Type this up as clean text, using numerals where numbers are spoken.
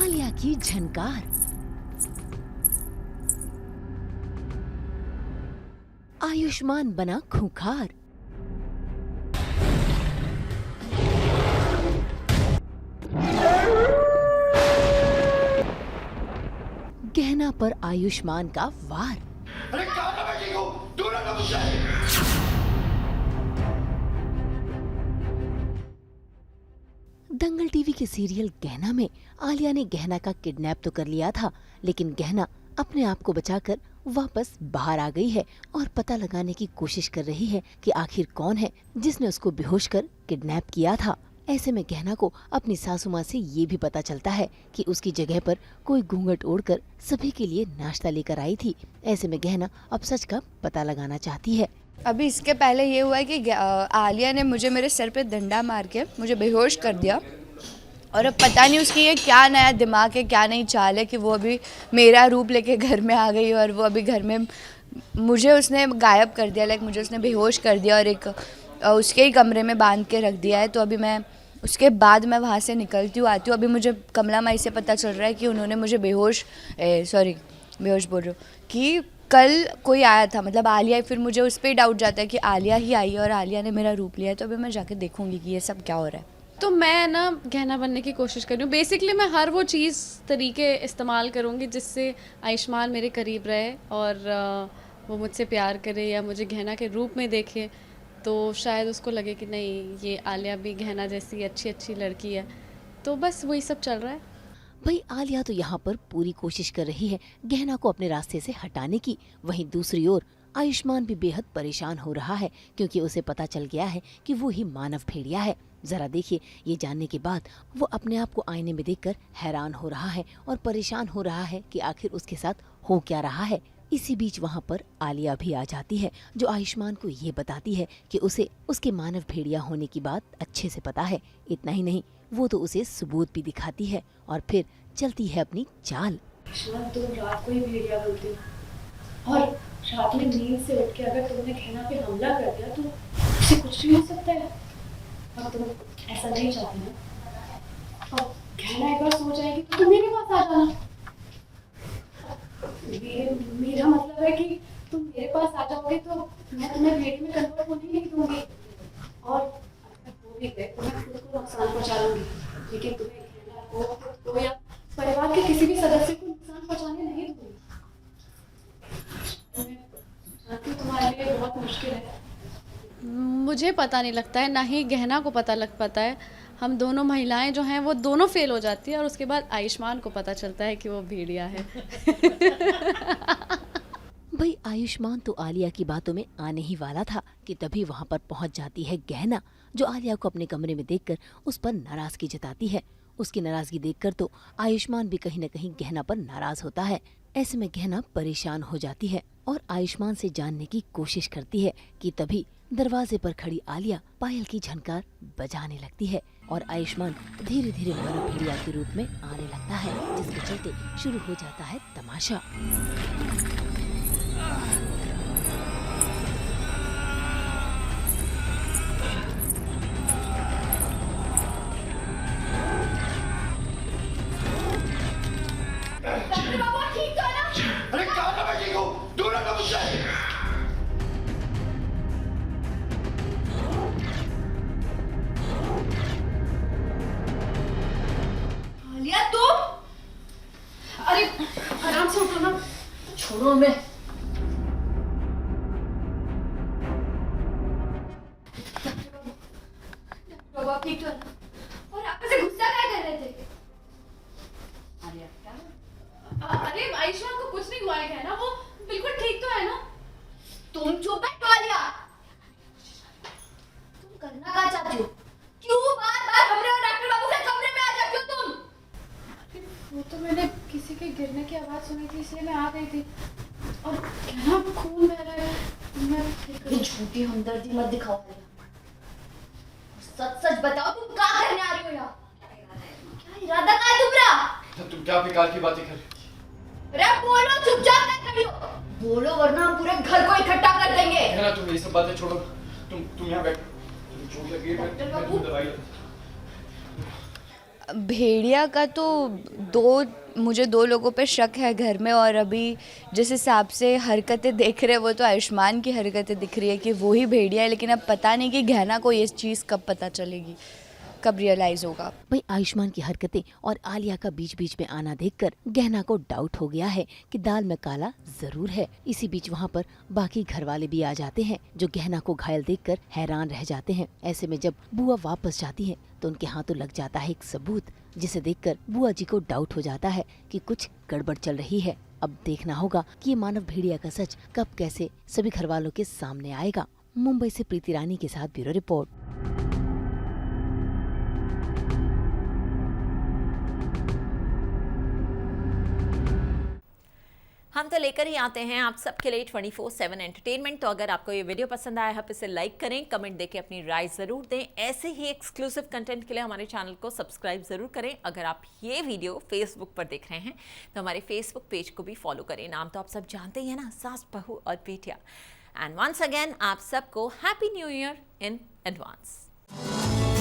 आलिया की झनकार। आयुष्मान बना खूंखार। गहना पर आयुष्मान का वार। अरे कहाँ पे बैठी हो? दूर रहो मुझसे। दंगल टीवी के सीरियल गहना में आलिया ने गहना का किडनैप तो कर लिया था, लेकिन गहना अपने आप को बचाकर वापस बाहर आ गई है और पता लगाने की कोशिश कर रही है कि आखिर कौन है जिसने उसको बेहोश कर किडनैप किया था। ऐसे में गहना को अपनी सासू माँ से ये भी पता चलता है कि उसकी जगह पर कोई घूंघट ओढ़कर सभी के लिए नाश्ता लेकर आई थी। ऐसे में गहना अब सच का पता लगाना चाहती है। अभी इसके पहले ये हुआ है कि आलिया ने मुझे मेरे सर पे डंडा मार के मुझे बेहोश कर दिया, और अब पता नहीं उसकी ये क्या नया दिमाग है, क्या नई चाल है कि वो अभी मेरा रूप लेके घर में आ गई और वो अभी घर में मुझे उसने गायब कर दिया, लाइक मुझे उसने बेहोश कर दिया और एक उसके ही कमरे में बांध के रख दिया है। तो अभी मैं उसके बाद मैं वहाँ से निकलती हूँ, आती हूँ। अभी मुझे कमला माई से पता चल रहा है कि उन्होंने मुझे बेहोश बोल रही हूँ कि कल कोई आया था, मतलब आलिया। फिर मुझे उस पर ही डाउट जाता है कि आलिया ही आई है और आलिया ने मेरा रूप लिया है। तो अभी मैं जाके देखूंगी कि ये सब क्या हो रहा है। तो मैं ना गहना बनने की कोशिश कर रही हूँ। बेसिकली मैं हर वो चीज़ तरीके इस्तेमाल करूँगी जिससे आयुष्मान मेरे करीब रहे और वो मुझसे प्यार करे या मुझे गहना के रूप में देखे, तो शायद उसको लगे कि नहीं, ये आलिया भी गहना जैसी अच्छी लड़की है। तो बस वही सब चल रहा है। भाई आलिया तो यहाँ पर पूरी कोशिश कर रही है गहना को अपने रास्ते से हटाने की। वहीं दूसरी ओर आयुष्मान भी बेहद परेशान हो रहा है क्योंकि उसे पता चल गया है कि वो ही मानव भेड़िया है। जरा देखिए, ये जानने के बाद वो अपने आप को आईने में देखकर हैरान हो रहा है और परेशान हो रहा है कि आखिर उसके साथ हो क्या रहा है। इसी बीच वहाँ पर आलिया भी आ जाती है जो आयुष्मान को ये बताती है कि उसे उसके मानव भेड़िया होने की बात अच्छे से पता है। इतना ही नहीं, वो तो उसे सबूत भी दिखाती है और फिर चलती है अपनी चाल। तुम रात को ही भेड़िया बोलते हो और रात में नींद से उठ के अगर तुमने गहना पे हमला कर दिया तो उससे कुछ भी हो सकता है। और तुम ऐसा नहीं चाहती ना, और गहना एक बार सो जाएगी तो तुम मेरे पास आ जाना। मेरा मतलब है कि तुम मेरे पास आ जाओगे तो मैं तुम्हें भेड़ी में कन्वर्ट होने नहीं दूंगी, और अगर वो भी गए तो मैं खुद को नुकसान पहुंचा लूंगी, लेकिन तुम्हें गहना को या परिवार के किसी भी सदस्य को नुकसान पहुंचाने नहीं दूंगी। तुम्हारे लिए बहुत मुश्किल है। मुझे पता नहीं लगता है, ना ही गहना को पता लग पाता है। हम दोनों महिलाएं जो हैं वो दोनों फेल हो जाती है और उसके बाद आयुष्मान को पता चलता है कि वो भेड़िया है। भाई आयुष्मान तो आलिया की बातों में आने ही वाला था कि तभी वहाँ पर पहुँच जाती है गहना, जो आलिया को अपने कमरे में देखकर उस पर नाराजगी जताती है। उसकी नाराजगी देखकर तो आयुष्मान भी कहीं न कहीं गहना पर नाराज होता है। ऐसे में गहना परेशान हो जाती है और आयुष्मान से जानने की कोशिश करती है कि तभी दरवाजे पर खड़ी आलिया पायल की झनकार बजाने लगती है और आयुष्मान धीरे धीरे मानव भेड़िया के रूप में आने लगता है, जिसके चलते शुरू हो जाता है तमाशा। अरे कहाँ पे बैठी हो? दूर रहो मुझसे। आलिया तुम, अरे आराम से उठो ना, छोड़ो हमें। बाबा ठीक तो है ना? और आप ऐसे गुस्सा क्या कर रहे थे? अरे आयुष्मान को कुछ नहीं हुआ है ना, वो बिल्कुल ठीक तो है ना। तुम चुप बैठो आलिया। तुम करना क्या चाहती हो? क्यों बार-बार हमरे और डॉक्टर बाबू के कमरे में आ जाती हो तुम? वो तो मैंने किसी के गिरने की आवाज़ सुनी थी, इसलिए मैं आ गई थी। और क्या खून बह रहा है। ये झूठी हमदर्दी मत दिखाओ आलिया। सच बताओ, तुम क्या करने आ रही हो यहाँ? क्या इरादा क्या है तुम्हारा? तुम क्या बेकार की बातें कर रही हो? अरे बोलो, चुपचाप क्या खड़ी हो? बोलो वरना हम पूरे घर को इकट्ठा कर देंगे। है ना, तुम ये सब बातें छोड़ो। तुम यहाँ बैठो। चोट लगी है, मैं दवाई भेड़िया का तो मुझे 2 लोगों पे शक है घर में, और अभी जिस हिसाब से हरकतें देख रहे हैं वो तो आयुष्मान की हरकतें दिख रही है कि वो ही भेड़िया है, लेकिन अब पता नहीं कि गहना को ये चीज़ कब पता चलेगी, कब रियलाइज़ होगा। वहीं आयुष्मान की हरकतें और आलिया का बीच बीच में आना देखकर गहना को डाउट हो गया है कि दाल में काला जरूर है। इसी बीच वहाँ पर बाकी घर वाले भी आ जाते हैं जो गहना को घायल देखकर हैरान रह जाते हैं। ऐसे में जब बुआ वापस जाती है तो उनके हाथों लग जाता है एक सबूत, जिसे देखकर बुआ जी को डाउट हो जाता है कि कुछ गड़बड़ चल रही है। अब देखना होगा कि ये मानव भेड़िया का सच कब कैसे सभी घर वालों के सामने आएगा। मुंबई से प्रीति रानी के साथ ब्यूरो रिपोर्ट। हम तो लेकर ही आते हैं आप सबके लिए 24/7 एंटरटेनमेंट। तो अगर आपको ये वीडियो पसंद आया है तो इसे लाइक करें, कमेंट देके अपनी राय ज़रूर दें। ऐसे ही एक्सक्लूसिव कंटेंट के लिए हमारे चैनल को सब्सक्राइब ज़रूर करें। अगर आप ये वीडियो फेसबुक पर देख रहे हैं तो हमारे फेसबुक पेज को भी फॉलो करें। नाम तो आप सब जानते ही हैं ना, सास बहू और बेटिया। एंड वंस अगेन आप सबको happy new year in advance.